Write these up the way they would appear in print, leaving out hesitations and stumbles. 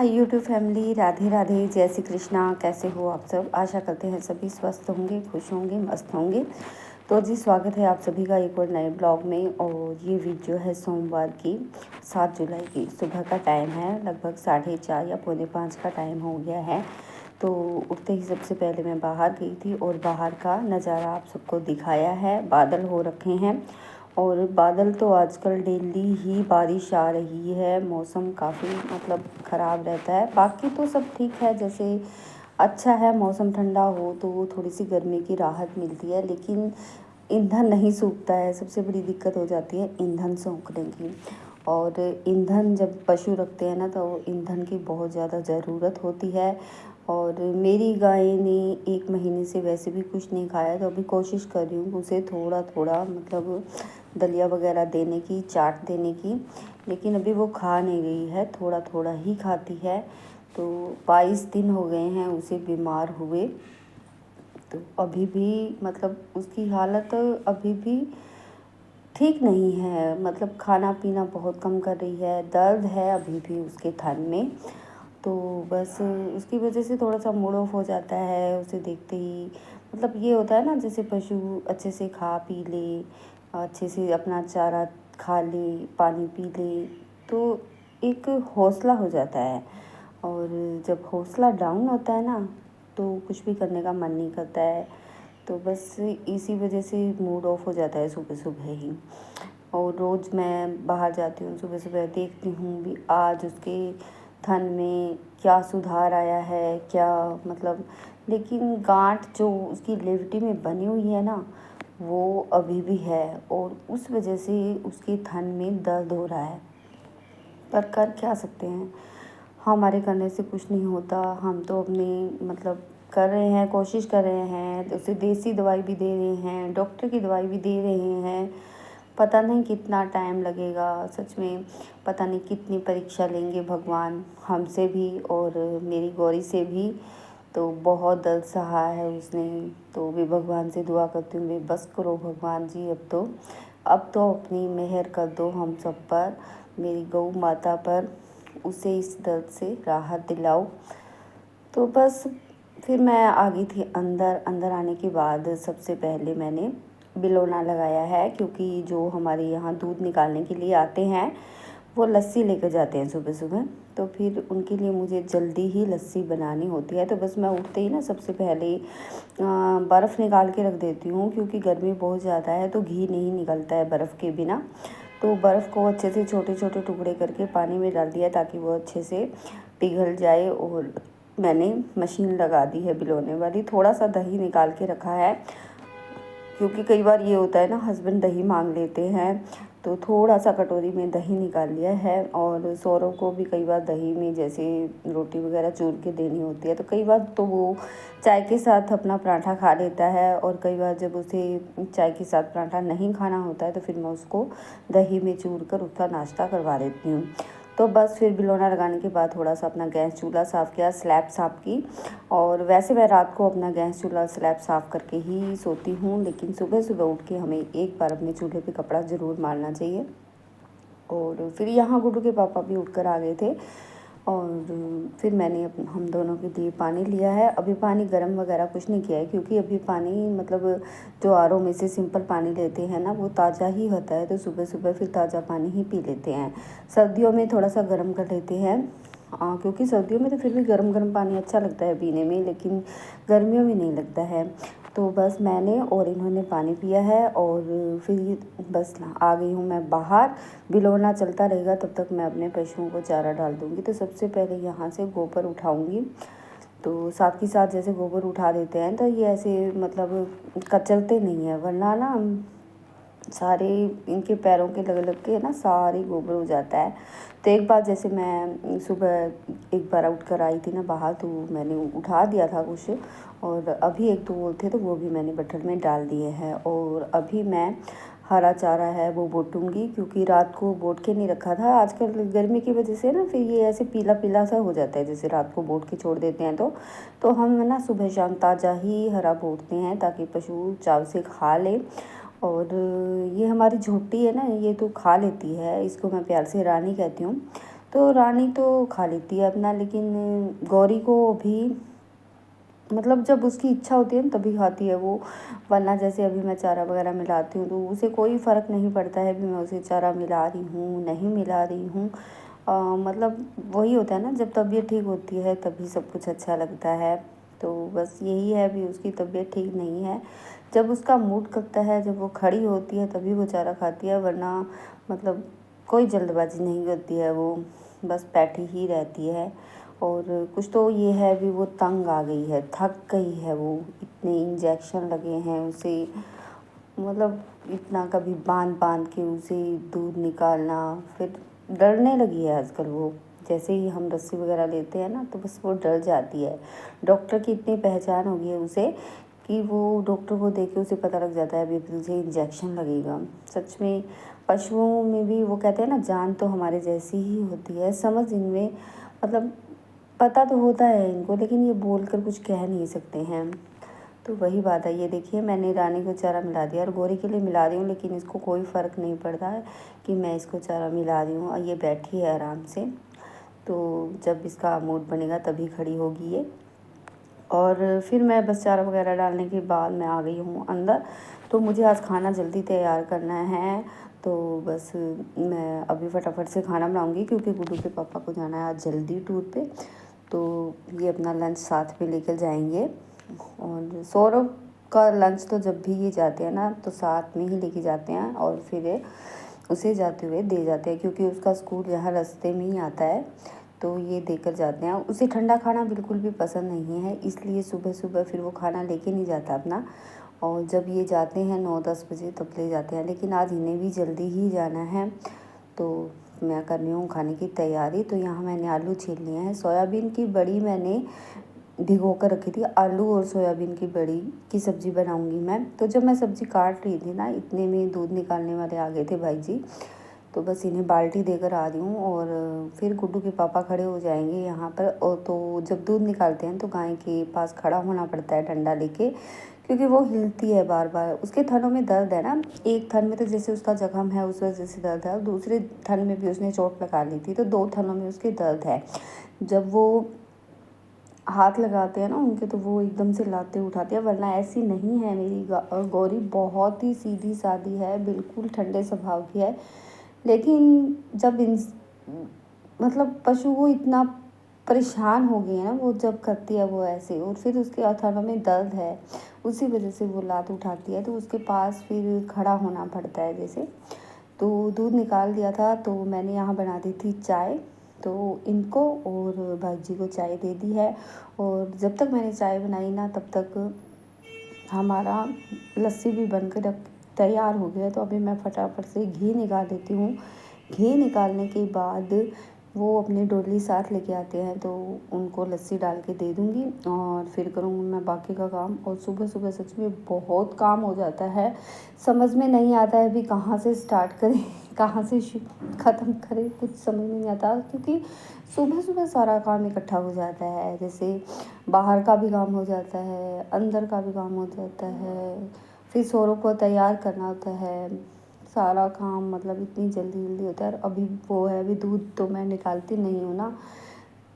Hi YouTube family, Radhe Radhe, जय श्री कृष्णा। कैसे हो आप सब? आशा करते हैं सभी स्वस्थ होंगे, खुश होंगे, मस्त होंगे। तो जी स्वागत है आप सभी का एक और नए ब्लॉग में। और ये वीडियो है सोमवार की 7 जुलाई की सुबह का टाइम है, लगभग 4:30 या 4:45 का टाइम हो गया है। तो उठते ही सबसे पहले मैं बाहर गई थी और बाहर का नज़ारा आप सबको दिखाया है। बादल हो रखे हैं और बादल तो आजकल डेली ही बारिश आ रही है। मौसम काफ़ी मतलब ख़राब रहता है, बाकी तो सब ठीक है। जैसे अच्छा है, मौसम ठंडा हो तो थोड़ी सी गर्मी की राहत मिलती है, लेकिन ईंधन नहीं सूखता है। सबसे बड़ी दिक्कत हो जाती है ईंधन सूखने की। और ईंधन जब पशु रखते हैं ना, तो ईंधन की बहुत ज़्यादा ज़रूरत होती है। और मेरी गाय ने 1 महीने से वैसे भी कुछ नहीं खाया, तो अभी कोशिश कर रही हूँ उसे थोड़ा थोड़ा मतलब दलिया वगैरह देने की, चाट देने की। लेकिन अभी वो खा नहीं रही है, थोड़ा थोड़ा ही खाती है। तो 22 दिन हो गए हैं उसे बीमार हुए। तो अभी भी मतलब उसकी हालत अभी भी ठीक नहीं है। मतलब खाना पीना बहुत कम कर रही है, दर्द है अभी भी उसके थन में। तो बस उसकी वजह से थोड़ा सा मूड ऑफ हो जाता है उसे देखते ही। मतलब ये होता है ना, जैसे पशु अच्छे से खा पी ले, अच्छे से अपना चारा खा ले, पानी पी ले, तो एक हौसला हो जाता है। और जब हौसला डाउन होता है ना, तो कुछ भी करने का मन नहीं करता है। तो बस इसी वजह से मूड ऑफ हो जाता है सुबह सुबह ही। और रोज़ मैं बाहर जाती हूँ, सुबह सुबह देखती हूँ भी आज उसके थन में क्या सुधार आया है, क्या मतलब। लेकिन गांठ जो उसकी लेवटी में बनी हुई है ना, वो अभी भी है और उस वजह से उसके थन में दर्द हो रहा है। पर कर क्या सकते हैं, हमारे करने से कुछ नहीं होता। हम तो अपनी मतलब कर रहे हैं, कोशिश कर रहे हैं। तो उसे देसी दवाई भी दे रहे हैं, डॉक्टर की दवाई भी दे रहे हैं। पता नहीं कितना टाइम लगेगा, सच में पता नहीं कितनी परीक्षा लेंगे भगवान हमसे भी और मेरी गौरी से भी। तो बहुत दर्द सहा है उसने। तो भी भगवान से दुआ करती हूँ, मैं बस करो भगवान जी, अब तो अपनी मेहर कर दो हम सब पर, मेरी गौ माता पर। उसे इस दर्द से राहत दिलाओ। तो बस फिर मैं आ गई थी अंदर। अंदर आने के बाद सबसे पहले मैंने बिलोना लगाया है, क्योंकि जो हमारे यहाँ दूध निकालने के लिए आते हैं वो लस्सी लेकर जाते हैं सुबह सुबह। तो फिर उनके लिए मुझे जल्दी ही लस्सी बनानी होती है। तो बस मैं उठते ही ना सबसे पहले बर्फ़ निकाल के रख देती हूँ, क्योंकि गर्मी बहुत ज़्यादा है तो घी नहीं निकलता है बर्फ़ के बिना। तो बर्फ़ को अच्छे से छोटे छोटे टुकड़े करके पानी में डाल दिया ताकि वो अच्छे से पिघल जाए। और मैंने मशीन लगा दी है बिलोने वाली। थोड़ा सा दही निकाल के रखा है, क्योंकि कई बार ये होता है ना, हस्बैंड दही मांग लेते हैं। तो थोड़ा सा कटोरी में दही निकाल लिया है। और सौरव को भी कई बार दही में जैसे रोटी वगैरह चूर के देनी होती है, तो कई बार तो वो चाय के साथ अपना पराठा खा लेता है। और कई बार जब उसे चाय के साथ पराठा नहीं खाना होता है, तो फिर मैं उसको दही में चूर कर उसका नाश्ता करवा देती हूँ। तो बस फिर बिलोना लगाने के बाद थोड़ा सा अपना गैस चूल्हा साफ़ किया, स्लैब साफ़ की। और वैसे मैं रात को अपना गैस चूल्हा स्लैब साफ़ करके ही सोती हूँ, लेकिन सुबह सुबह उठ के हमें एक बार अपने चूल्हे पे कपड़ा ज़रूर मारना चाहिए। और फिर यहाँ गुड्डू के पापा भी उठकर आ गए थे। और फिर मैंने हम दोनों के लिए पानी लिया है। अभी पानी गर्म वगैरह कुछ नहीं किया है, क्योंकि अभी पानी मतलब जो आर ओ में से सिंपल पानी लेते हैं ना, वो ताज़ा ही होता है। तो सुबह सुबह फिर ताज़ा पानी ही पी लेते हैं। सर्दियों में थोड़ा सा गर्म कर लेते हैं, क्योंकि सर्दियों में तो फिर भी गर्म गर्म पानी अच्छा लगता है पीने में, लेकिन गर्मियों में नहीं लगता है। तो बस मैंने और इन्होंने पानी पिया है और फिर बस आ गई हूँ मैं बाहर। बिलोना चलता रहेगा तब तक मैं अपने पशुओं को चारा डाल दूँगी। तो सबसे पहले यहाँ से गोबर उठाऊँगी। तो साथ ही साथ जैसे गोबर उठा देते हैं तो ये ऐसे मतलब कचलते नहीं है, वरना ना सारे इनके पैरों के लग लग के ना सारे गोबर हो जाता है। तो एक बार जैसे मैं सुबह एक बार उठ कर आई थी ना बाहर, तो मैंने उठा दिया था कुछ। और अभी एक दो और थे तो वो भी मैंने बट्ठल में डाल दिए हैं। और अभी मैं हरा चारा है वो बोटूँगी, क्योंकि रात को बोट के नहीं रखा था। आजकल गर्मी की वजह से ना फिर ये ऐसे पीला पीला सा हो जाता है, जैसे रात को बोट के छोड़ देते हैं। तो हम ना सुबह शाम ताज़ा ही हरा बोटते हैं, ताकि पशु चाव से खा ले। और ये हमारी झोटी है ना, ये तो खा लेती है, इसको मैं प्यार से रानी कहती हूँ। तो रानी तो खा लेती है अपना, लेकिन गौरी को भी मतलब जब उसकी इच्छा होती है ना तभी खाती है वो, वरना जैसे अभी मैं चारा वगैरह मिलाती हूँ तो उसे कोई फ़र्क नहीं पड़ता है भी मैं उसे चारा मिला रही हूँ नहीं मिला रही हूँ। मतलब वही होता है ना, जब तबीयत ठीक होती है तभी सब कुछ अच्छा लगता है। तो बस यही है, अभी उसकी तबीयत ठीक नहीं है। जब उसका मूड करता है, जब वो खड़ी होती है तभी वो चारा खाती है, वरना मतलब कोई जल्दबाजी नहीं करती है वो, बस बैठी ही रहती है। और कुछ तो ये है भी वो तंग आ गई है, थक गई है वो, इतने इंजेक्शन लगे हैं उसे, मतलब इतना कभी बांध बांध के उसे दूध निकालना, फिर डरने लगी है आजकल वो। जैसे ही हम रस्सी वगैरह लेते हैं ना तो बस वो डर जाती है। डॉक्टर की इतनी पहचान हो गई है उसे कि वो डॉक्टर को देख के उसे पता लग जाता है अभी तुझे इंजेक्शन लगेगा। सच में पशुओं में भी वो कहते हैं ना, जान तो हमारे जैसी ही होती है, समझ इनमें मतलब पता तो होता है इनको, लेकिन ये बोल कर कुछ कह नहीं सकते हैं। तो वही बात है, ये देखिए मैंने रानी को चारा मिला दिया और गौरी के लिए मिला रही हूँ, लेकिन इसको कोई फ़र्क नहीं पड़ता है कि मैं इसको चारा मिला रही हूँ, और ये बैठी है आराम से। तो जब इसका मूड बनेगा तभी खड़ी होगी ये। और फिर मैं बस चारा वगैरह डालने के बाद मैं आ गई हूँ अंदर। तो मुझे आज खाना जल्दी तैयार करना है, तो बस मैं अभी फटाफट से खाना बनाऊँगी क्योंकि गुड्डू के पापा को जाना है आज जल्दी टूर पे। तो ये अपना लंच साथ में लेकर जाएंगे। और सौरभ का लंच तो जब भी ये जाते हैं ना तो साथ में ही लेके जाते हैं, और फिर उसे जाते हुए दे जाते हैं क्योंकि उसका स्कूल यहाँ रास्ते में ही आता है, तो ये देकर जाते हैं। उसे ठंडा खाना बिल्कुल भी पसंद नहीं है, इसलिए सुबह सुबह फिर वो खाना लेके नहीं जाता अपना। और जब ये जाते हैं 9-10 बजे तब ले जाते हैं, लेकिन आज इन्हें भी जल्दी ही जाना है। तो मैं कर रही हूँ खाने की तैयारी। तो यहाँ मैंने आलू छील लिए हैं, सोयाबीन की बड़ी मैंने भिगो कर रखी थी। आलू और सोयाबीन की बड़ी की सब्ज़ी बनाऊंगी मैं। तो जब मैं सब्ज़ी काट रही थी ना, इतने में दूध निकालने वाले आ गए थे भाई जी, तो बस इन्हें बाल्टी देकर आ रही हूँ। और फिर गुड्डू के पापा खड़े हो जाएंगे यहाँ पर। और तो जब दूध निकालते हैं तो गाय के पास खड़ा होना पड़ता है डंडा लेके, क्योंकि वो हिलती है बार बार। उसके थनों में दर्द है ना, एक थन में तो जैसे उसका जख्म है उस वजह से दर्द है, और दूसरे थन में भी उसने चोट लगा ली थी, तो 2 थनों में उसके दर्द है। जब वो हाथ लगाते हैं ना उनके तो वो एकदम से लाते उठाते हैं, वरना ऐसी नहीं है मेरी गौरी, बहुत ही सीधी सादी है, बिल्कुल ठंडे स्वभाव की है। लेकिन जब इन मतलब पशु को इतना परेशान हो गई है ना वो, जब करती है वो ऐसे, और फिर उसके अथानों में दर्द है, उसी वजह से वो लात उठाती है, तो उसके पास फिर खड़ा होना पड़ता है जैसे। तो दूध निकाल दिया था तो मैंने यहाँ बना दी थी चाय, तो इनको और भाई जी को चाय दे दी है। और जब तक मैंने चाय बनाई ना तब तक हमारा लस्सी भी बनकर तैयार हो गया। तो अभी मैं फटाफट से घी निकाल देती हूँ। घी निकालने के बाद वो अपनी डोली साथ लेके आते हैं, तो उनको लस्सी डाल के दे दूँगी और फिर करूँगी मैं बाकी का काम। और सुबह सुबह सच में बहुत काम हो जाता है, समझ में नहीं आता है भी कहाँ से स्टार्ट करें कहाँ से ख़त्म करें, कुछ समझ में नहीं आता, क्योंकि सुबह सुबह सारा काम इकट्ठा हो जाता है। जैसे बाहर का भी काम हो जाता है, अंदर का भी काम हो जाता है, फिर सौरभ को तैयार करना होता है, सारा काम मतलब इतनी जल्दी जल्दी होता है। और अभी वो है, अभी दूध तो मैं निकालती नहीं हूँ ना,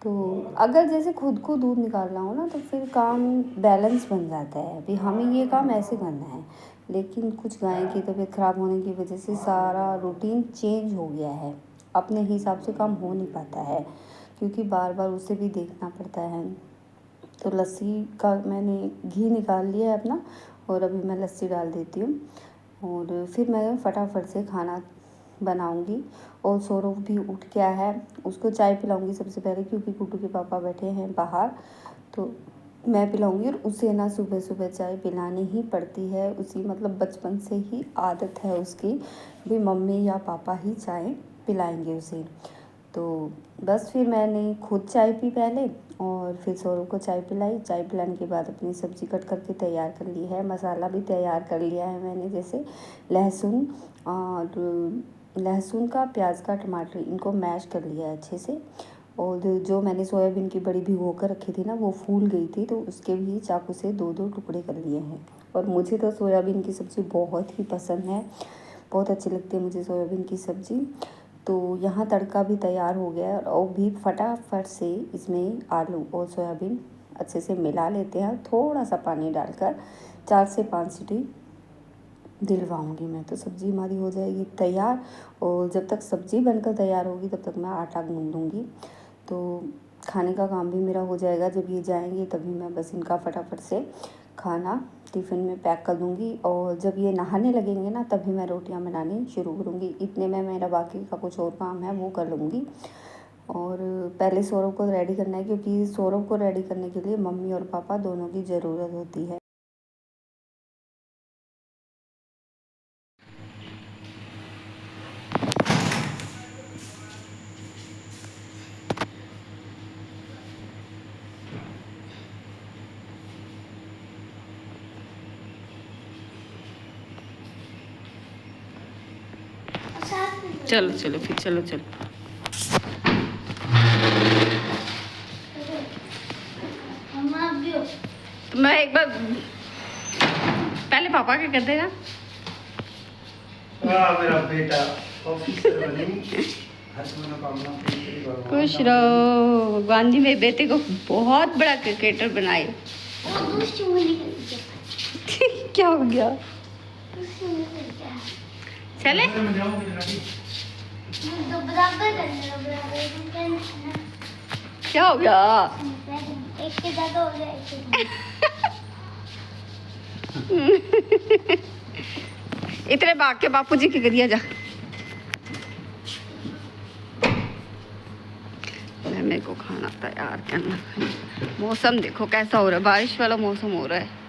तो अगर जैसे खुद को दूध निकालना हो ना तो फिर काम बैलेंस बन जाता है, अभी हमें ये काम ऐसे करना है। लेकिन कुछ गाय की तबीयत ख़राब होने की वजह से सारा रूटीन चेंज हो गया है, अपने हिसाब से काम हो नहीं पाता है, क्योंकि बार बार उसे भी देखना पड़ता है। तो लस्सी का मैंने घी निकाल लिया है अपना, और अभी मैं लस्सी डाल देती हूँ और फिर मैं फटाफट से खाना बनाऊंगी। और सौरभ भी उठ गया है, उसको चाय पिलाऊंगी सबसे पहले, क्योंकि गुड्डू के पापा बैठे हैं बाहर, तो मैं पिलाऊंगी। और उसे ना सुबह सुबह चाय पिलानी ही पड़ती है, उसी मतलब बचपन से ही आदत है उसकी भी, मम्मी या पापा ही चाय पिलाएंगे उसे। तो बस फिर मैंने खुद चाय पी पहले, और फिर सौरभ को चाय पिलाई। चाय पिलाने के बाद अपनी सब्ज़ी कट करके तैयार कर ली है, मसाला भी तैयार कर लिया है मैंने, जैसे लहसुन और लहसुन का, प्याज का, टमाटर, इनको मैश कर लिया है अच्छे से। और जो मैंने सोयाबीन की बड़ी भिगो कर रखी थी ना वो फूल गई थी, तो उसके भी चाकू से 2-2 टुकड़े कर लिए हैं। और मुझे तो सोयाबीन की सब्ज़ी बहुत ही पसंद है, बहुत अच्छी लगती है मुझे सोयाबीन की सब्ज़ी। तो यहाँ तड़का भी तैयार हो गया है और भी फटाफट से इसमें आलू और सोयाबीन अच्छे से मिला लेते हैं। थोड़ा सा पानी डालकर 4 से 5 सीटी दिलवाऊंगी मैं, तो सब्ज़ी हमारी हो जाएगी तैयार। और जब तक सब्ज़ी बनकर तैयार होगी तब तक मैं आटा गूँध, तो खाने का काम भी मेरा हो जाएगा। जब ये जाएंगे तभी मैं बस इनका फटाफट से खाना टिफ़िन में पैक कर दूँगी, और जब ये नहाने लगेंगे ना तभी मैं रोटियां बनानी शुरू करूँगी। इतने में मेरा बाकी का कुछ और काम है वो कर लूँगी। और पहले सौरभ को रेडी करना है, क्योंकि सौरभ को रेडी करने के लिए मम्मी और पापा दोनों की ज़रूरत होती है। चलो चलो फिर चलो चलो। तो मैं एक बार पहले पापा क्या कर देगा। मेरा बेटा ऑफिसर बनी, खुश रहो। भगवान जी मेरे बेटे को बहुत बड़ा क्रिकेटर बनाए। क्या हो गया? चले क्या हो गया? एक के ज़्यादा हो जाए। इतने भाग के बापूजी की करिया जा। मेरे को खाना तैयार करना। मौसम देखो कैसा हो रहा है, बारिश वाला मौसम हो रहा है।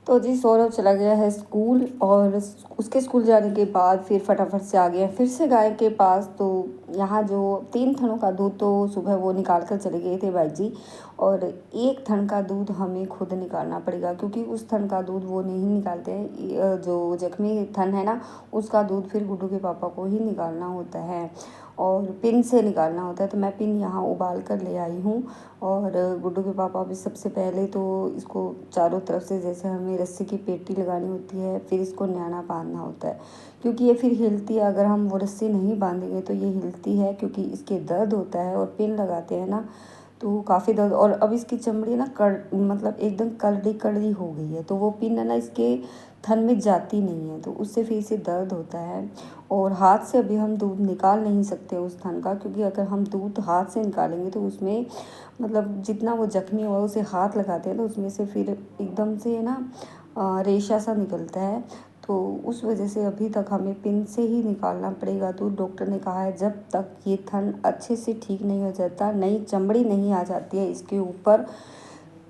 तो जी सौरभ चला गया है स्कूल, और उसके स्कूल जाने के बाद फिर फटाफट से आ गया फिर से गाय के पास। तो यहाँ जो 3 थनों का दूध तो सुबह वो निकाल कर चले गए थे भाई जी, और 1 थन का दूध हमें खुद निकालना पड़ेगा, क्योंकि उस थन का दूध वो नहीं निकालते हैं। जो जख्मी थन है ना, उसका दूध फिर गुड्डू के पापा को ही निकालना होता है और पिन से निकालना होता है। तो मैं पिन यहाँ उबाल कर ले आई हूँ, और गुड्डू के पापा भी सबसे पहले तो इसको चारों तरफ से जैसे हमें रस्सी की पेटी लगानी होती है, फिर इसको न्याना बांधना होता है, क्योंकि ये फिर हिलती है। अगर हम वो रस्सी नहीं बांधेंगे तो ये हिलती है, क्योंकि इसके दर्द होता है। और पिन लगाते हैं ना तो काफ़ी दर्द, और अब इसकी चमड़ी ना मतलब एकदम करड़ी करड़ी हो गई है, तो वो पिन है ना इसके थन में जाती नहीं है, तो उससे फिर इसे दर्द होता है। और हाथ से अभी हम दूध निकाल नहीं सकते उस थन का, क्योंकि अगर हम दूध हाथ से निकालेंगे तो उसमें मतलब जितना वो जख्मी हुआ उसे हाथ लगाते हैं तो उसमें से फिर एकदम से ना रेशा सा निकलता है। तो उस वजह से अभी तक हमें पिन से ही निकालना पड़ेगा। तो डॉक्टर ने कहा है जब तक ये थन अच्छे से ठीक नहीं हो जाता, नई चमड़ी नहीं आ जाती है इसके ऊपर,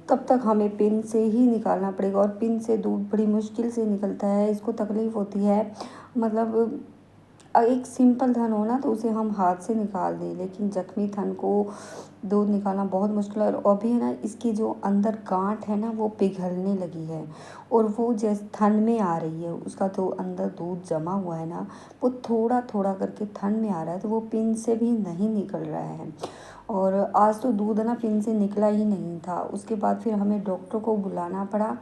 तब तक हमें पिन से ही निकालना पड़ेगा। और पिन से दूध बड़ी मुश्किल से निकलता है, इसको तकलीफ़ होती है। मतलब एक सिंपल थन हो ना तो उसे हम हाथ से निकाल दें, लेकिन जख्मी थन को दूध निकालना बहुत मुश्किल है। और अभी है ना इसकी जो अंदर गांठ है ना वो पिघलने लगी है, और वो जैसे थन में आ रही है, उसका जो अंदर दूध जमा हुआ है ना वो थोड़ा थोड़ा करके थन में आ रहा है, तो वो पिन से भी नहीं निकल रहा है। और आज तो दूध ना पिन से निकला ही नहीं था। उसके बाद फिर हमें डॉक्टर को बुलाना पड़ा,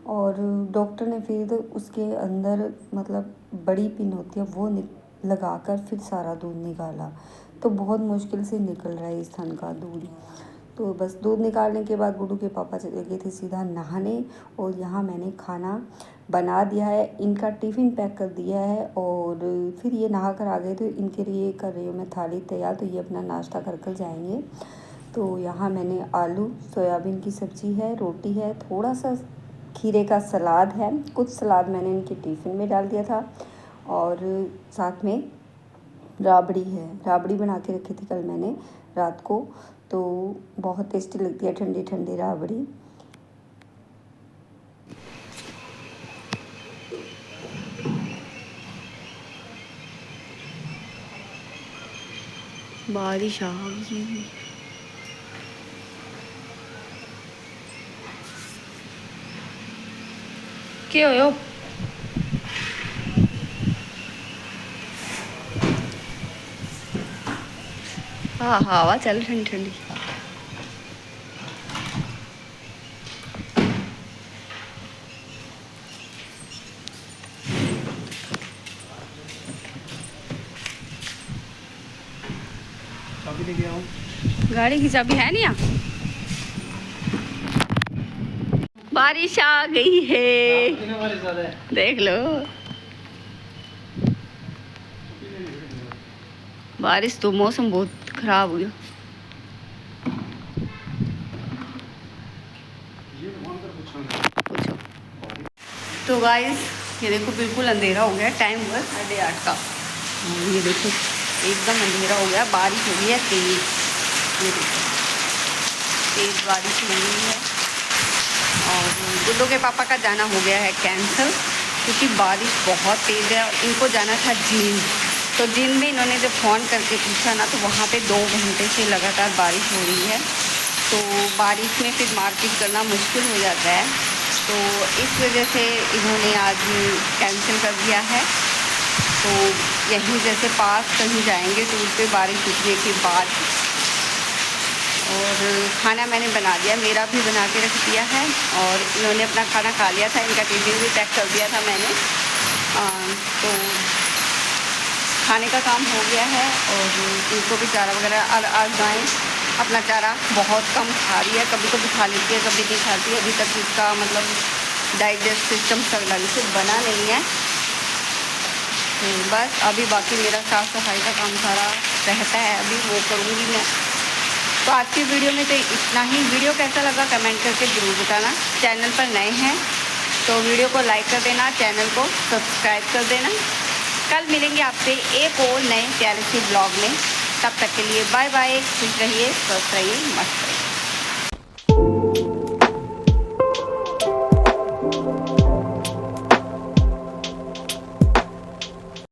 और डॉक्टर ने फिर उसके अंदर मतलब बड़ी पिन होती है वो लगाकर फिर सारा दूध निकाला। तो बहुत मुश्किल से निकल रहा है इस थन का दूध। तो बस दूध निकालने के बाद गुड्डू के पापा चले गए थे सीधा नहाने, और यहाँ मैंने खाना बना दिया है, इनका टिफ़िन पैक कर दिया है, और फिर ये नहा कर आ गए तो इनके लिए कर रही हूँ मैं थाली तैयार। तो ये अपना नाश्ता कर कर जाएंगे। तो यहाँ मैंने आलू सोयाबीन की सब्ज़ी है, रोटी है, थोड़ा सा खीरे का सलाद है, कुछ सलाद मैंने इनके टिफ़िन में डाल दिया था, और साथ में राबड़ी है। राबड़ी बना के रखी थी कल मैंने रात को, तो बहुत टेस्टी लगती है ठंडी ठंडी राबड़ी। बारिश आ गई। क्या हो हाँ हवा चल ठंडी ठंडी। चाबी लेके आओ। गाड़ी की चाबी है नहीं यहाँ। बारिश आ गई है, देख लो। बारिश तो मौसम बहुत खराब हो गया। पूछो। तो गाइस ये देखो बिल्कुल अंधेरा हो गया, टाइम हुआ 8:30 का। ये देखो एकदम अंधेरा हो गया, बारिश हो गई है तेज। ये देखो तेज बारिश हो रही है और गुड्डू के पापा का जाना हो गया है कैंसिल, क्योंकि बारिश बहुत तेज़ है और इनको जाना था जिम। तो जिम में इन्होंने जब फ़ोन करके पूछा ना, तो वहाँ पे 2 घंटे से लगातार बारिश हो रही है। तो बारिश में फिर मार्केट करना मुश्किल हो जाता है, तो इस वजह से इन्होंने आज कैंसिल कर दिया है। तो यहीं जैसे पास कहीं जाएंगे टूर पे बारिश रुकने के बाद। और खाना मैंने बना दिया, मेरा भी बना के रख दिया है और इन्होंने अपना खाना खा लिया था। इनका टिफिन भी पैक कर दिया था मैंने। तो खाने का काम हो गया है और इनको भी चारा वगैरह। आज गाय अपना चारा बहुत कम खा रही है, कभी कभी खा लेती है, कभी नहीं खाती है। अभी तक इसका मतलब डाइजेस्ट सिस्टम ढंग से बना नहीं है। तो बस अभी बाकी मेरा साफ़ सफाई का काम सारा रहता है, अभी वो करूँगी मैं। तो आज की वीडियो में तो इतना ही। वीडियो कैसा लगा कमेंट करके ज़रूर बताना। चैनल पर नए हैं तो वीडियो को लाइक कर देना, चैनल को सब्सक्राइब कर देना। कल मिलेंगे आपसे एक और नए प्यारे से ब्लॉग में। तब तक के लिए बाय बाय। खुश रहिए, स्वस्थ रहिए, मस्त रहिए।